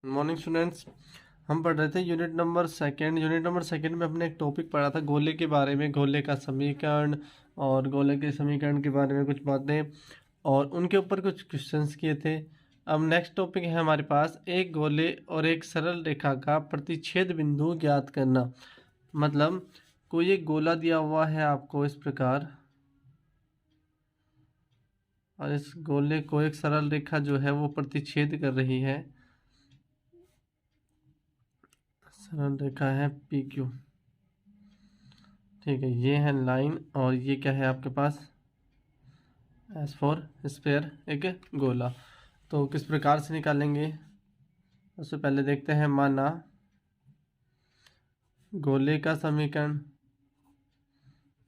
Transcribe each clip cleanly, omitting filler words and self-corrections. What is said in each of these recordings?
Morning students. हम पढ़ रहे थे यूनिट नंबर सेकंड में हमने एक टॉपिक पढ़ा था गोले के बारे में, गोले का समीकरण और गोले के समीकरण के बारे में कुछ बातें और उनके ऊपर कुछ क्वेश्चंस किए थे। अब नेक्स्ट टॉपिक है हमारे पास एक गोले और एक सरल रेखा का प्रतिच्छेद बिंदु ज्ञात करना। मतलब कोई एक गोला दिया हुआ है आपको इस प्रकार और इस गोले को एक सरल रेखा जो है वो प्रतिच्छेद कर रही है। सरल रेखा है पी क्यू, ठीक है। ये है लाइन और ये क्या है आपके पास, एस फॉर स्फेयर, एक गोला। तो किस प्रकार से निकालेंगे, सबसे पहले देखते हैं। माना गोले का समीकरण,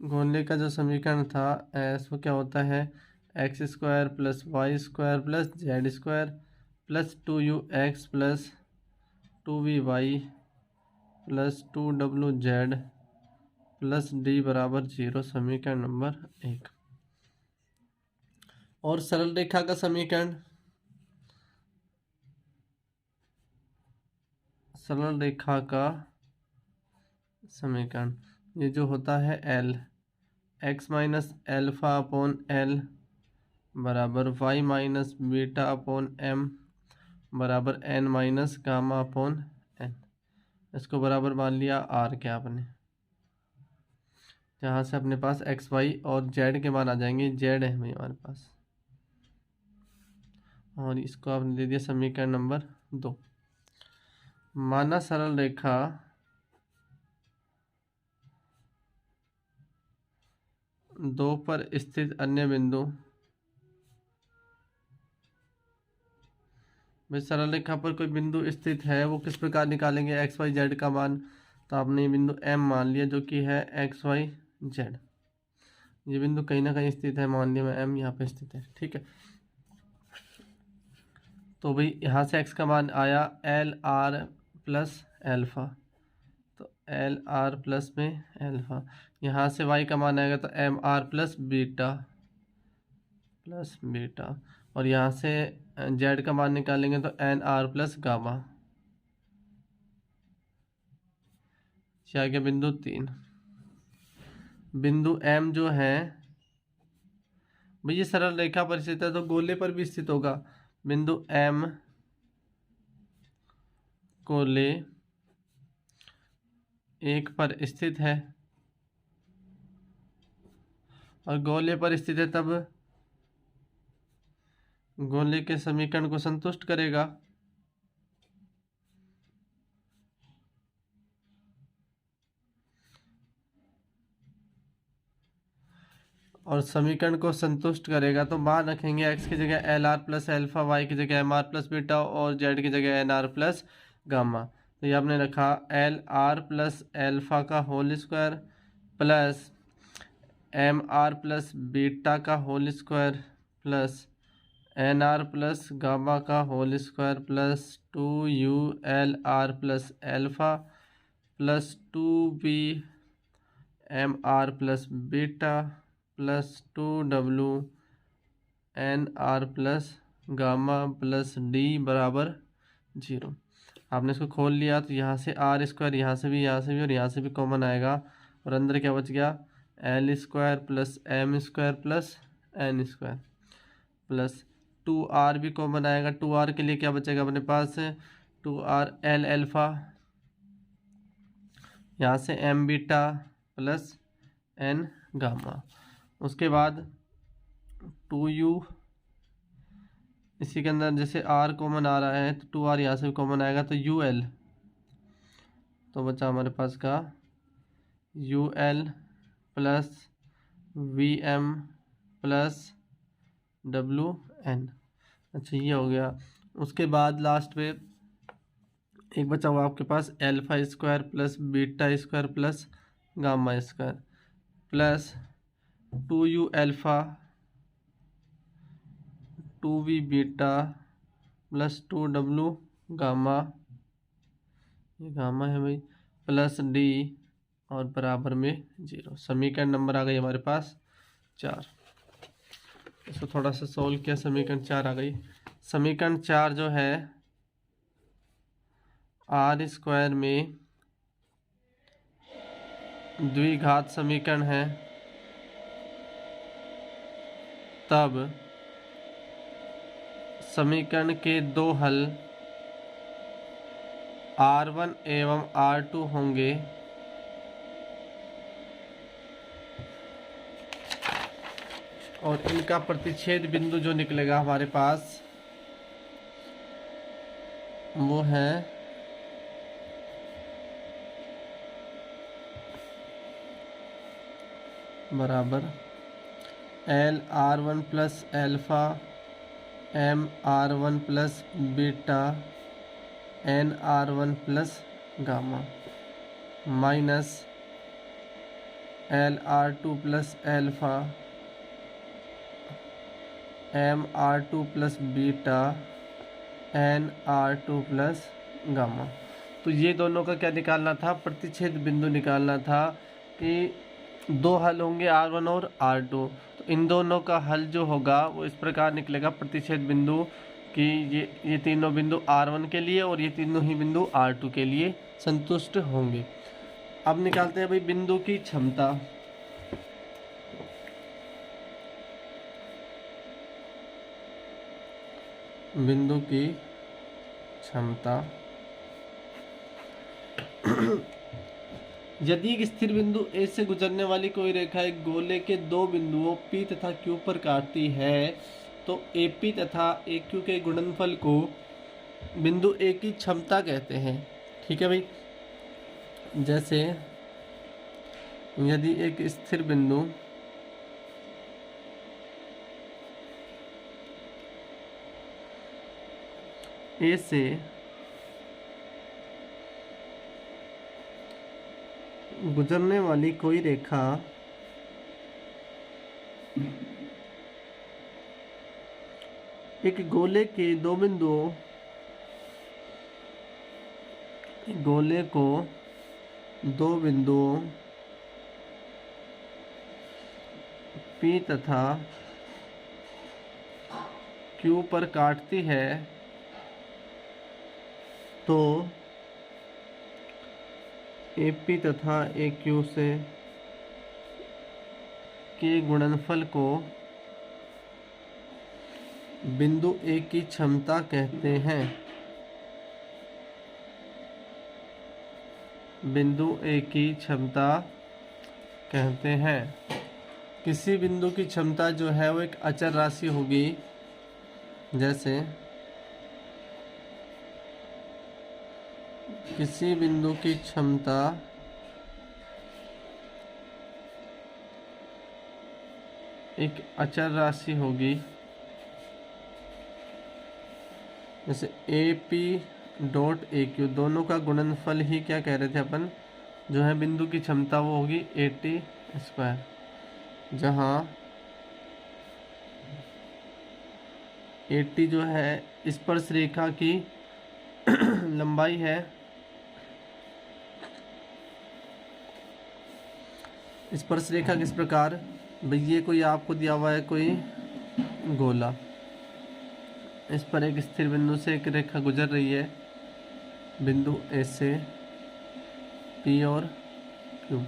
गोले का जो समीकरण था एस, वो क्या होता है, x square plus y square plus z square plus 2u(x) plus 2vy plus 2wz plus D बराबर 0, समीकरण नंबर 1। और सरल रेखा का समीकरण, सरल रेखा का समीकरण ये जो होता है L, X minus alpha upon L बराबर Y minus beta upon M बराबर N minus gamma upon N. इसको बराबर मान लिया आर के आपने, जहाँ से अपने पास एक्स वाई और जेड के मान आ जाएंगे। जेड है भाई हमारे पास, और इसको आपने दे दिया समीकरण नंबर 2। माना सरल रेखा दो पर स्थित अन्य बिंदु, भाई सरल रेखा पर कोई बिंदु स्थित है, वो किस प्रकार निकालेंगे, एक्स वाई जेड का मान। तो आपने ये बिंदु एम मान लिया जो कि है एक्स वाई जेड। ये बिंदु कहीं ना कहीं स्थित है, मान लिया मैं एम यहाँ पे स्थित है, ठीक है। तो भाई यहाँ से एक्स का मान आया एल आर प्लस एल्फा, तो एल आर प्लस में एल्फा। यहाँ से वाई का मान आएगा तो एम आर प्लस बीटा, और यहाँ से जेड का मान निकालेंगे तो एन आर प्लस गामा। आ गया बिंदु 3। बिंदु एम जो है भाई ये सरल रेखा पर स्थित है तो गोले पर भी स्थित होगा। बिंदु एम गोले 1 पर स्थित है, और गोले पर स्थित है तब गोले के समीकरण को संतुष्ट करेगा। और समीकरण को संतुष्ट करेगा तो मान रखेंगे एक्स की जगह l are plus alpha, y की जगह एम आर प्लस बीटा और जेड की जगह एन आर प्लस गामा। तो ये आपने रखा एल आर प्लस एल्फा का whole square plus M are plus beta का whole square plus N are plus gamma का whole square plus 2u(l(r) plus alpha plus 2b M are plus beta plus 2w(n(r) plus gamma plus D बराबर 0। आपने इसको खोल लिया तो यहाँ से आर स्क्वायर, यहाँ से भी और यहाँ से भी कॉमन आएगा, और अंदर क्या बच गया, l square plus m square plus n square plus 2r भी कॉमन आएगा। 2r के लिए क्या बचेगा अपने पास, 2r एल एल्फा, यहाँ से m beta plus n gamma. उसके बाद 2u, इसी के अंदर जैसे r कॉमन आ रहा है तो 2r यहाँ से भी कॉमन आएगा तो ul, तो बचा हमारे पास का ul plus vm plus wn। अच्छा ये हो गया। उसके बाद लास्ट में एक बचा हुआ आपके पास alpha square plus beta square plus gamma square plus 2u alpha 2v beta plus 2w gamma, ये गामा है भाई, प्लस डी और बराबर में 0। समीकरण नंबर आ गई हमारे पास 4। इसको थोड़ा सा सोल्व किया, समीकरण 4 आ गई। समीकरण 4 जो है आर स्क्वायर में द्विघात समीकरण है, तब समीकरण के दो हल R1 एवं R2 होंगे, और इनका प्रतिच्छेद बिंदु जो निकलेगा हमारे पास वो है बराबर LR1 plus alpha MR1 plus beta NR1 plus gamma minus LR2 plus alpha MR2 plus beta NR2 plus gamma. तो ये दोनों का क्या निकालना था, प्रतिच्छेद बिंदु निकालना था कि दो हल होंगे R1 और R2। तो इन दोनों का हल जो होगा वो इस प्रकार निकलेगा प्रतिच्छेद बिंदु कि ये तीनों बिंदु R1 के लिए और ये तीनों ही बिंदु R2 के लिए संतुष्ट होंगे। अब निकालते हैं भाई बिंदु की क्षमता। बिंदु की क्षमता यदि एक स्थिर बिंदु A से गुजरने वाली कोई रेखा एक गोले के दो बिंदुओं P तथा Q पर काटती है तो AP तथा AQ के गुणनफल को बिंदु A की क्षमता कहते हैं। ठीक है भाई, जैसे यदि एक स्थिर बिंदु A से गुजरने वाली कोई रेखा एक गोले के दो बिंदुओं गोले को दो बिंदुओं P तथा Q पर काटती है तो AP तथा AQ से के गुणनफल को बिंदु A की क्षमता कहते हैं। बिंदु A की क्षमता कहते हैं। किसी बिंदु की क्षमता जो है वो एक अचर राशि होगी, जैसे किसी बिंदु की क्षमता एक अचर राशि होगी, जैसे AP डॉट AQ दोनों का गुणनफल ही क्या कह रहे थे अपन, जो है बिंदु की क्षमता वो होगी AT स्क्वायर, जहाँ AT जो है स्पर्श रेखा की लंबाई है। स्पर्श रेखा किस प्रकार, भाई ये कोई आपको दिया हुआ है कोई गोला, इस पर एक स्थिर बिंदु से एक रेखा गुजर रही है, बिंदु A से P और Q,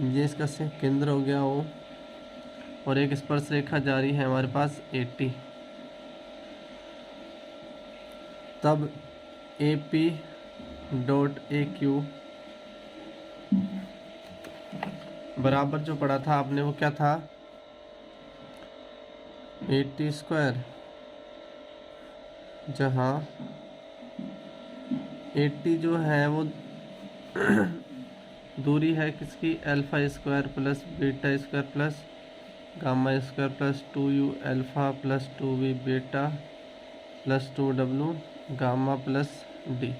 ये इसका से केंद्र हो गया O, और एक स्पर्श रेखा जारी है हमारे पास AT। तब AP डॉट AQ बराबर जो पढ़ा था आपने वो क्या था, AT स्क्वायर, जहाँ AT जो है वो दूरी है किसकी, alpha square plus beta square plus gamma square plus 2u alpha plus 2v beta plus 2w gamma plus d।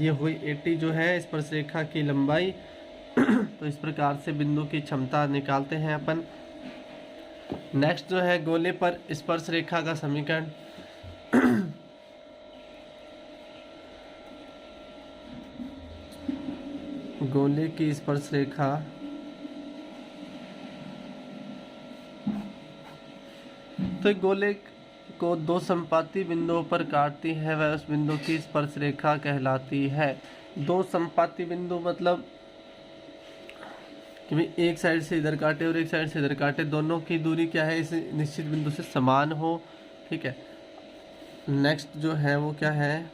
ये हुई AT जो है स्पर्श रेखा की लंबाई। तो इस प्रकार से बिंदु की क्षमता निकालते हैं अपन। नेक्स्ट जो है गोले पर स्पर्श रेखा का समीकरण। गोले की स्पर्श रेखा तो गोले को दो संपाती बिंदुओं पर काटती है वह उस बिंदु की स्पर्श रेखा कहलाती है। दो संपाती बिंदु मतलब कि भाई एक साइड से इधर काटे और एक साइड से इधर काटे, दोनों की दूरी क्या है, इस निश्चित बिंदु से समान हो। ठीक है, नेक्स्ट जो है वो क्या है,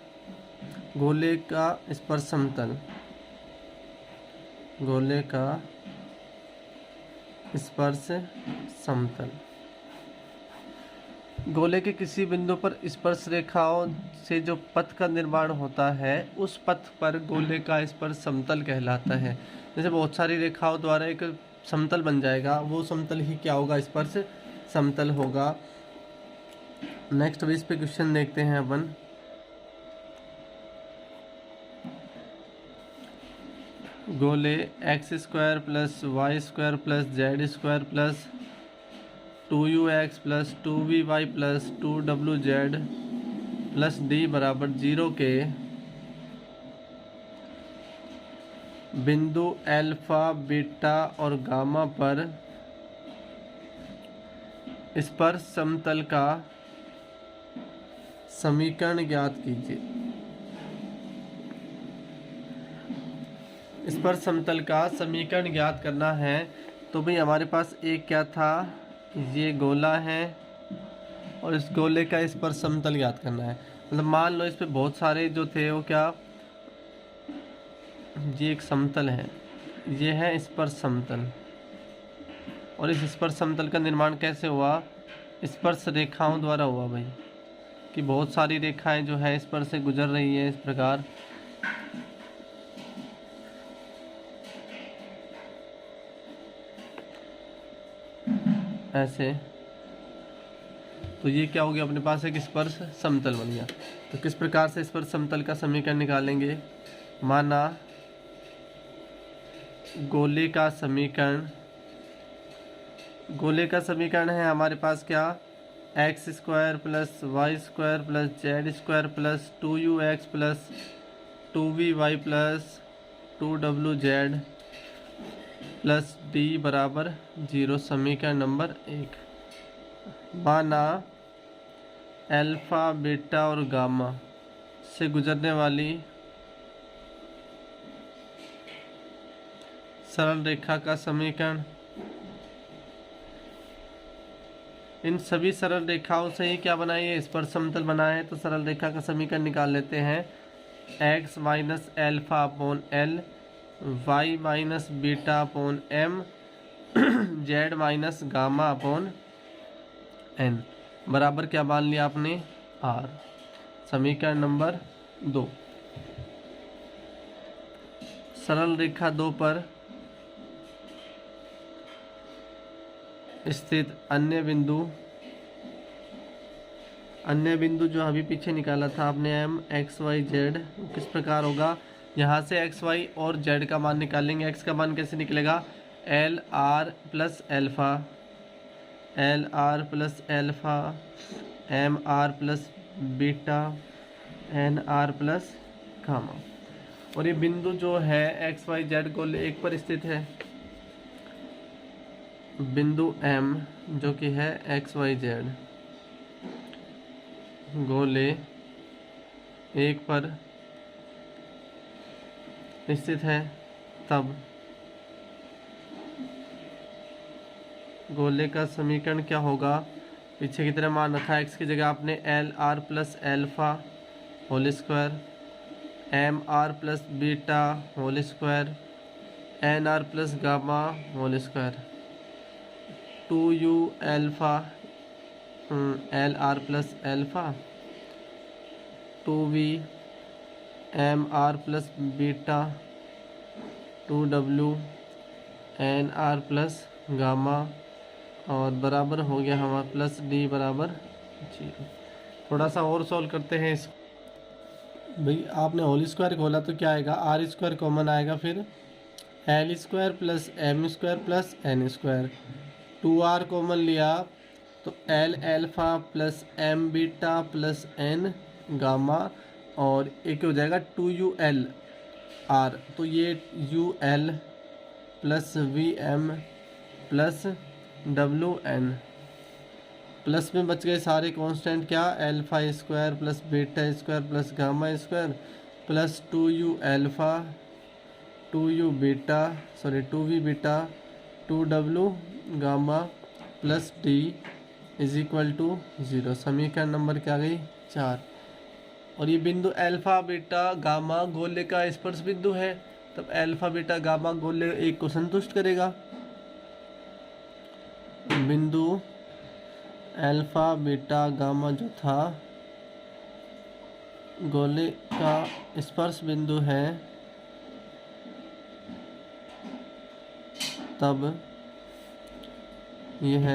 गोले का स्पर्श समतल। गोले का स्पर्श समतल। गोले के किसी बिंदु पर स्पर्श रेखाओं से जो पथ का निर्माण होता है उस पथ पर गोले का स्पर्श समतल कहलाता है। जैसे बहुत सारी रेखाओं द्वारा एक समतल बन जाएगा, वो समतल ही क्या होगा, स्पर्श समतल होगा। नेक्स्ट इस पे क्वेश्चन देखते हैं अपन। गोले x square plus y square plus z square plus 2ux plus 2vy plus 2wz plus d बराबर 0 के बिंदु अल्फा बीटा और गामा पर स्पर्श समतल का समीकरण ज्ञात कीजिए। स्पर्श समतल का समीकरण ज्ञात करना है तो भाई हमारे पास एक क्या था, ये गोला है और इस गोले का स्पर्श समतल ज्ञात करना है। मतलब मान लो इस पे बहुत सारे जो थे वो क्या, ये एक समतल है, ये है स्पर्श समतल। और इस स्पर्श समतल का निर्माण कैसे हुआ, स्पर्श रेखाओं द्वारा हुआ भाई, कि बहुत सारी रेखाएं जो है इस पर से गुजर रही है इस प्रकार। ऐसे तो ये क्या हो गया, अपने पास एक स्पर्श समतल बन गया। तो किस प्रकार से स्पर्श समतल का समीकरण निकालेंगे, माना गोले का समीकरण, गोले का समीकरण है हमारे पास क्या, x square plus y square plus z square plus 2ux plus 2vy plus 2wz plus d बराबर 0। समीकरण नंबर 1। माना अल्फा बीटा और गामा से गुजरने वाली सरल रेखा का समीकरण। इन सभी सरल रेखाओं से ही क्या बनाई है, स्पर्श समतल बना है। तो सरल रेखा का समीकरण निकाल लेते हैं, x minus alpha upon l, y minus beta upon m, z minus gamma upon n बराबर क्या मान लिया आपने, r। समीकरण नंबर 2। सरल रेखा 2 पर स्थित अन्य बिंदु जो अभी पीछे निकाला था आपने m x y z, किस प्रकार होगा, यहाँ से x y और z का मान निकालेंगे। x का मान कैसे निकलेगा, l are plus alpha, l are plus alpha, m are plus beta, n are plus gamma. और ये बिंदु जो है x y z गोले 1 पर स्थित है, बिंदु M जो कि है एक्स वाई जेड गोले 1 पर स्थित है, तब गोले का समीकरण क्या होगा, पीछे की तरह मान रखा है, x की जगह आपने l are plus alpha whole square, m are plus beta whole square, n are plus gamma whole square, 2u alpha l are plus alpha, 2v m are plus beta, 2w n are plus gamma, और बराबर हो गया हमारा plus d बराबर 0। थोड़ा सा और solve करते हैं इस भाई, आपने होल स्क्वायर खोला तो क्या आएगा, आर स्क्वायर कॉमन आएगा, फिर l square plus m square plus n square, 2r common लिया तो l alpha plus m beta plus n gamma, और एक हो जाएगा 2u l r, तो ये u l plus v m plus w n plus में बच गए सारे कांस्टेंट, क्या, alpha square plus beta square plus gamma square plus 2u alpha 2u beta sorry 2v beta 2w gamma plus d is equal to 0। समीकरण number क्या गई 4। और ये बिंदु अल्फा बीटा गामा गोले का स्पर्श बिंदु है, तब अल्फा बीटा गामा गोले एक को संतुष्ट करेगा। बिंदु अल्फा बीटा गामा जो था गोले का स्पर्श बिंदु है, तब यह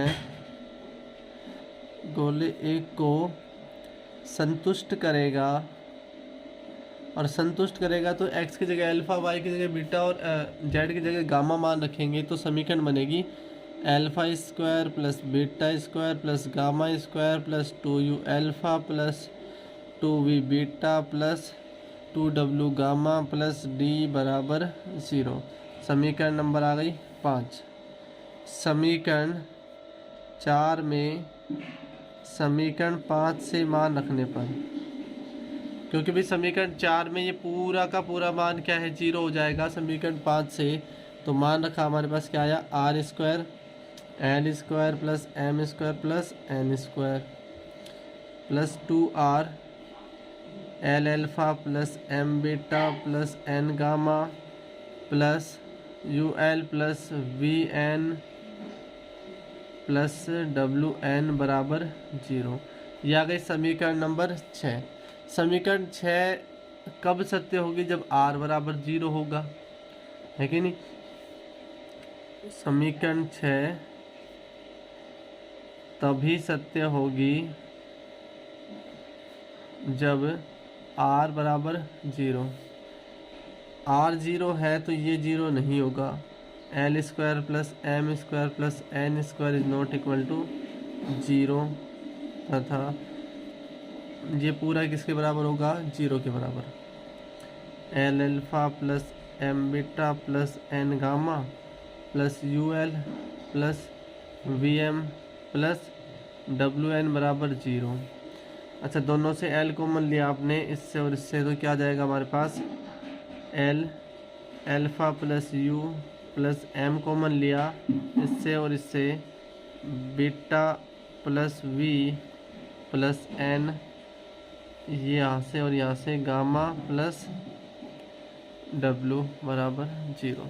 गोले एक को संतुष्ट करेगा। और संतुष्ट करेगा तो x की जगह अल्फा, y की जगह बीटा और z की जगह गामा मान रखेंगे, तो समीकरण बनेगी alpha square plus beta square plus gamma square plus 2u alpha plus 2v beta plus 2w gamma plus d बराबर 0। समीकरण नंबर आ गई 5। समीकरण 4 में समीकरण 5 से मान रखने पर, क्योंकि भाई समीकरण 4 में ये पूरा का पूरा मान क्या है 0 हो जाएगा समीकरण 5 से, तो मान रखा हमारे पास क्या आया r square l square plus m square plus n square plus 2r l alpha plus m beta plus n gamma plus u l plus v n plus डब्ल्यू एन बराबर 0। यह आ गई समीकरण नंबर 6। समीकरण 6 कब सत्य होगी, जब r बराबर 0 होगा, है कि नहीं। समीकरण 6 तभी सत्य होगी जब r बराबर 0। r 0 है तो ये 0 नहीं होगा। L square plus m square plus n square is not equal to 0 तथा ये पूरा किसके बराबर होगा 0 के बराबर। L alpha plus m beta plus n gamma plus u l plus v m plus डब्ल्यू एन बराबर 0। अच्छा, दोनों से एल कॉमन लिया आपने इससे और इससे, तो क्या जाएगा हमारे पास L alpha plus U plus M common लिया इससे और इससे, beta plus V plus N ये यहाँ से और यहाँ से, गामा प्लस डब्लू बराबर 0।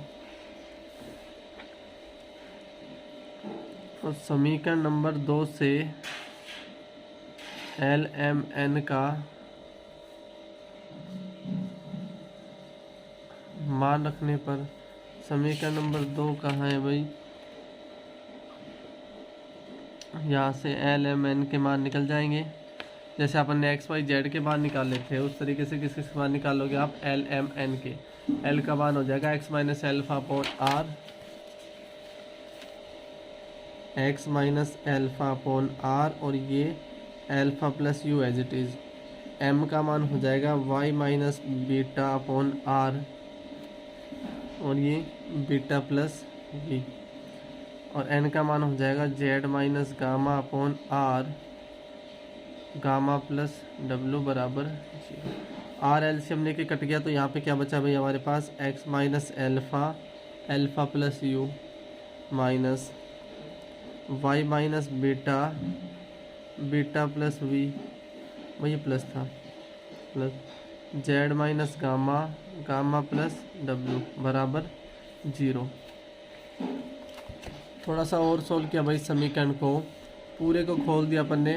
और समीकरण नंबर 2 से एल एम एन का मान रखने पर, समीकरण नंबर 2 कहाँ है भाई, यहाँ से एल एम एन के मान निकल जाएंगे। जैसे अपन ने एक्स वाई जेड के मान निकाले थे उस तरीके से किस किस के मान निकालोगे आप, एल एम एन के। एल का मान हो जाएगा x minus alpha upon r, x minus alpha upon r, और ये alpha plus u as it is. M का मान हो जाएगा y minus beta upon r, और ये बीटा प्लस वी। और एन का मान हो जाएगा z minus gamma upon r, gamma plus W बराबर 0। आर एलसीएम लेके कट गया तो यहाँ पे क्या बचा भाई हमारे पास, X minus alpha alpha plus U minus Y minus beta beta plus V, वही प्लस था, plus Z minus gamma gamma plus W बराबर 0। थोड़ा सा और सोल्व किया भाई समीकरण को, पूरे को खोल दिया अपन ने।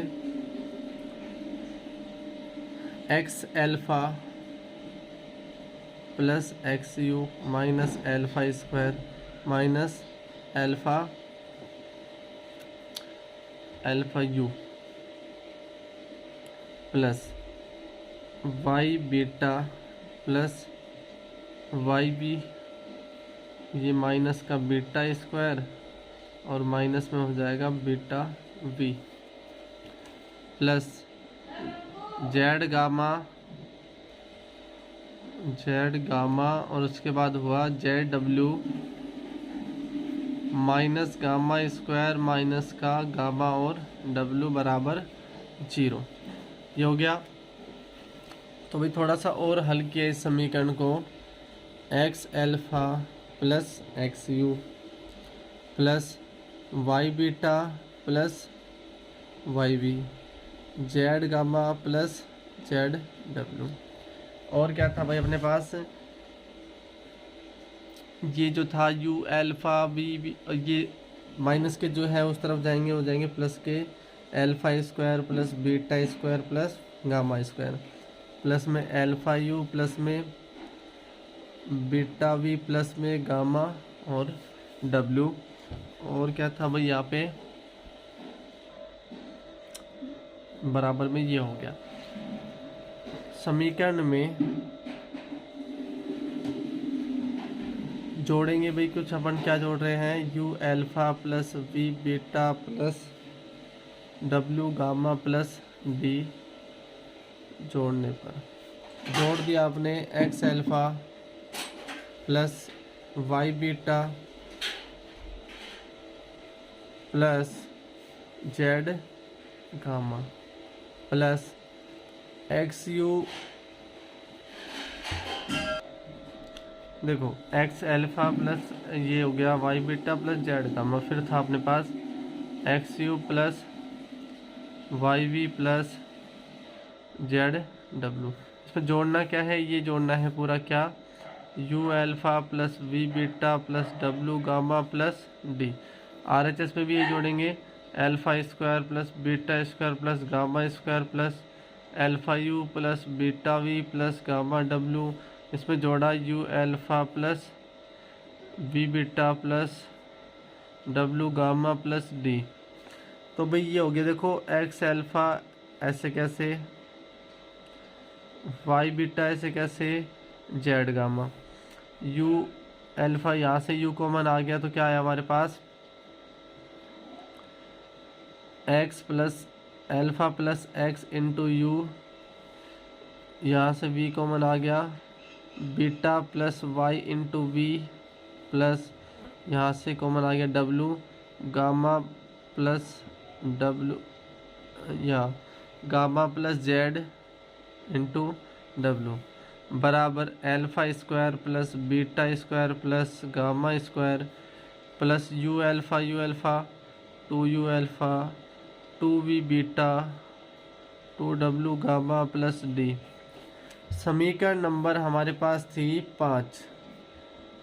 X alpha plus x u minus alpha square minus alpha alpha u plus Y beta plus y b, ये माइनस का बीटा स्क्वायर और माइनस में हो जाएगा beta v, plus Z gamma और उसके बाद हुआ जेड डब्ल्यू माइनस गामा स्क्वायर माइनस का गामा और डब्लू बराबर 0। ये हो गया। तो भाई थोड़ा सा और हल किया इस समीकरण को, x alpha plus x you plus Y beta plus y b z gamma plus Z डब्लू। और क्या था भाई अपने पास, ये जो था यू एल्फ़ा बी ये माइनस के जो है उस तरफ जाएंगे, हो जाएंगे प्लस के alpha square plus beta square plus gamma square, plus में एल्फ़ा यू प्लस में बीटा वी प्लस में गामा और डब्लू। और क्या था भाई यहाँ पे बराबर में ये हो गया। समीकरण में जोड़ेंगे भाई कुछ, अपन क्या जोड़ रहे हैं, U alpha plus we beta plus W gamma plus D. जोड़ने पर जोड़ दिया आपने X alpha plus Y beta plus Z gamma plus x U, देखो एक्स एल्फ़ा प्लस ये हो गया Y beta plus Z gamma, फिर था अपने पास X you plus Y V plus Z W. इसमें जोड़ना क्या है, ये जोड़ना है पूरा क्या, U alpha plus we beta plus W gamma plus d. R H S में भी ये जोड़ेंगे, alpha square plus beta square plus gamma square plus alpha u plus beta v plus gamma डब्लू। इसमें जोड़ा u alpha plus we beta plus W gamma plus d. तो भाई ये हो गया, देखो एक्स एल्फ़ा ऐसे कैसे, वाई बीटा ऐसे कैसे, जेड गामा, यू एल्फ़ा यहाँ से यू कॉमन आ गया तो क्या आया हमारे पास, X plus alpha plus X into U, यहाँ से वी कॉमन आ गया, beta plus Y into V plus यहाँ से कॉमन आ गया डब्लू गामा प्लस डब्लू या gamma plus Z into W बराबर alpha square plus beta square plus gamma square plus U alpha two U alpha two V beta two W gamma plus D. समीकरण number हमारे पास थी 5।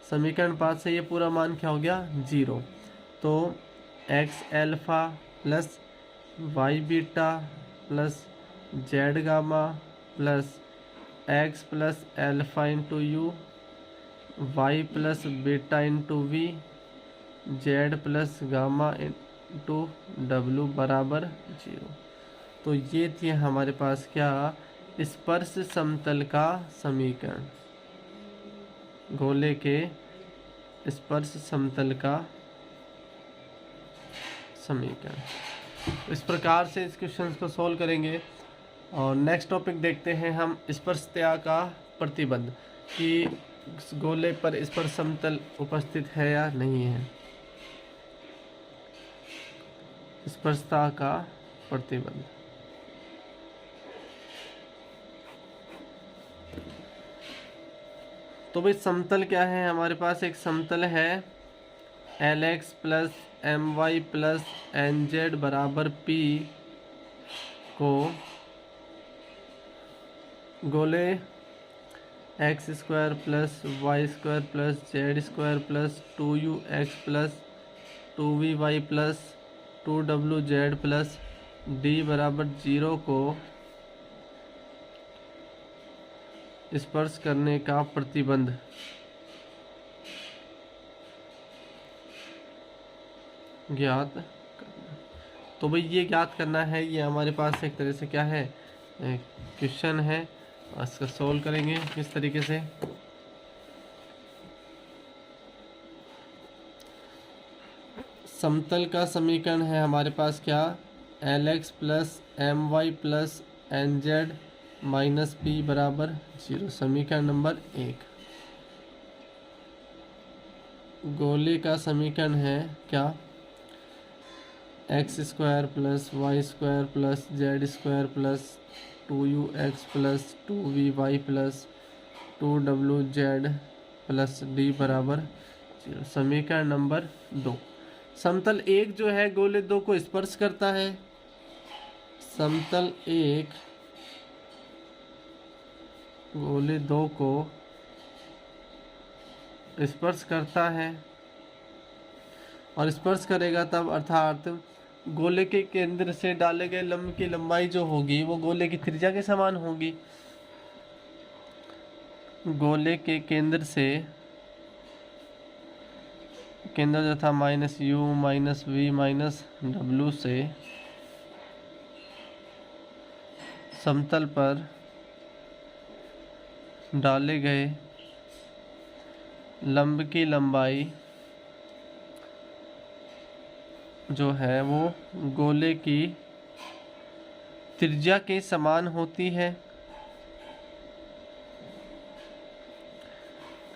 समीकरण 5 से ये पूरा मान क्या हो गया 0। तो x alpha plus Y beta plus Z gamma plus x plus alpha into u y plus beta into v z plus gamma into W बराबर 0। तो ये थी हमारे पास क्या, स्पर्श समतल का समीकरण, गोले के स्पर्श समतल का समीकरण। इस प्रकार से इस क्वेश्चन को सॉल्व करेंगे। और नेक्स्ट टॉपिक देखते हैं हम, स्पर्शता का प्रतिबंध, कि गोले पर स्पर्श समतल उपस्थित है या नहीं है। स्पर्शता का प्रतिबंध, तो भाई समतल क्या है हमारे पास, एक समतल है L x plus m y plus n z बराबर पी को गोले x square plus y square plus z square plus 2u(x) plus 2vy plus 2wz plus D बराबर 0 को स्पर्श करने का प्रतिबंध ज्ञात करना। तो भाई ये ज्ञात करना है, ये हमारे पास एक तरह से क्या है, क्वेश्चन है, इसका सोल्व करेंगे किस तरीके से। समतल का समीकरण है हमारे पास क्या, l x plus m y plus n z minus p बराबर 0। समीकरण नंबर 1। गोले का समीकरण है क्या, x square plus y square plus z square plus 2ux plus 2vy plus 2wz plus D बराबर 0। समीकरण नंबर 2। समतल एक जो है गोले दो को स्पर्श करता है, समतल एक गोले दो को स्पर्श करता है, और स्पर्श करेगा तब अर्थात गोले के केंद्र से डाले गए लंब की लंबाई जो होगी वो गोले की त्रिज्या के समान होगी। गोले के केंद्र से, केंद्र जो था -u - v - w से समतल पर डाले गए लंब की लंबाई जो है वो गोले की त्रिज्या के समान होती है।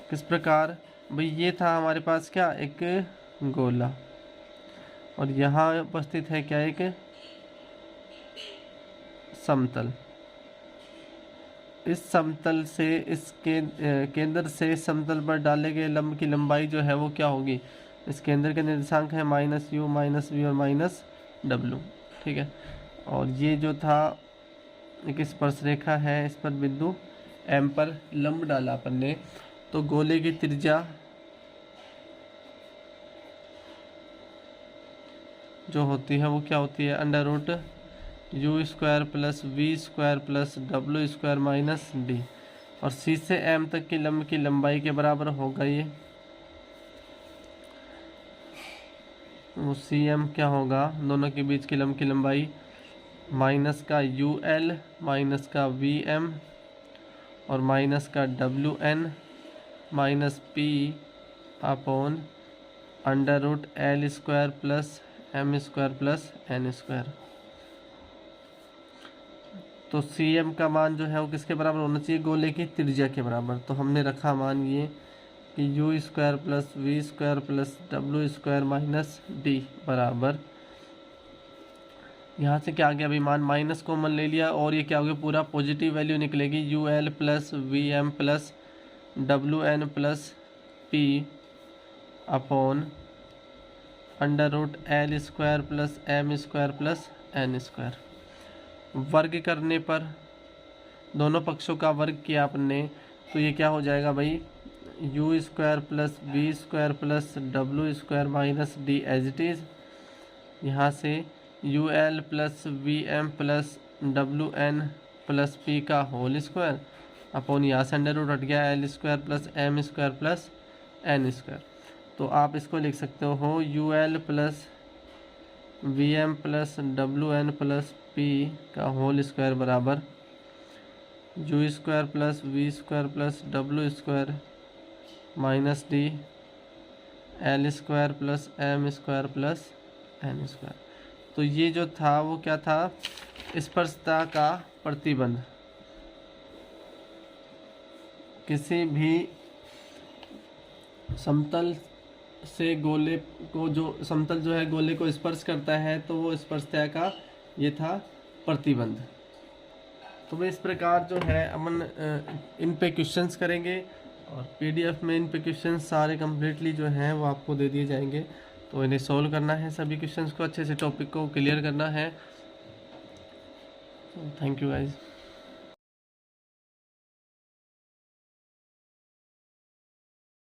किस प्रकार भाई, ये था हमारे पास क्या, एक गोला, और यहाँ उपस्थित है क्या, एक समतल। इस समतल से, इसके केंद्र से समतल पर डाले गए लंब की लंबाई जो है वो क्या होगी, इस केंद्र के निर्देशांक है -u - v और -w, ठीक है। और ये जो था एक स्पर्श रेखा है, इस पर बिंदु M पर लंब डाला अपन ने, तो गोले की त्रिज्या जो होती है वो क्या होती है, √u² plus v² plus w² minus d, और C से M तक की लंब की लंबाई के बराबर होगा ये, वो CM क्या होगा, दोनों के बीच की लंब की लंबाई माइनस का UL माइनस का VM और माइनस का WN minus P upon √L² plus M² plus N²। तो CM का मान जो है वो किसके बराबर होना चाहिए, गोले की त्रिज्या के बराबर। तो हमने रखा मान ये कि u² plus v² plus w² minus d बराबर, यहाँ से क्या आ गया अभी, मान माइनस कॉमन ले लिया, और ये क्या हो गया, पूरा पॉजिटिव वैल्यू निकलेगी, UL plus VM plus WN plus P upon √L² plus M² plus N²। वर्ग करने पर दोनों पक्षों का वर्ग किया आपने, तो ये क्या हो जाएगा भाई, u² plus v² plus w² minus d as it is, यहाँ से UL plus VM plus WN plus P का होल स्क्वायर अपॉन, यहाँ से अंडर रूट हट गया, L² plus M² plus N²। तो आप इसको लिख सकते हो UL plus VM plus WN plus P का होल स्क्वायर बराबर u² plus v² plus w² minus d L² plus M² plus N²। तो ये जो था वो क्या था, स्पर्शता का प्रतिबंध। किसी भी समतल से गोले को, जो समतल जो है गोले को स्पर्श करता है, तो वो स्पर्शता का ये था प्रतिबंध। तो इस प्रकार जो है अपन इन पे क्वेश्चंस करेंगे, और PDF में इन पे क्वेश्चंस सारे कम्प्लीटली जो हैं वो आपको दे दिए जाएंगे। तो इन्हें सॉल्व करना है, सभी क्वेश्चंस को अच्छे से, टॉपिक को क्लियर करना है। Thank you guys.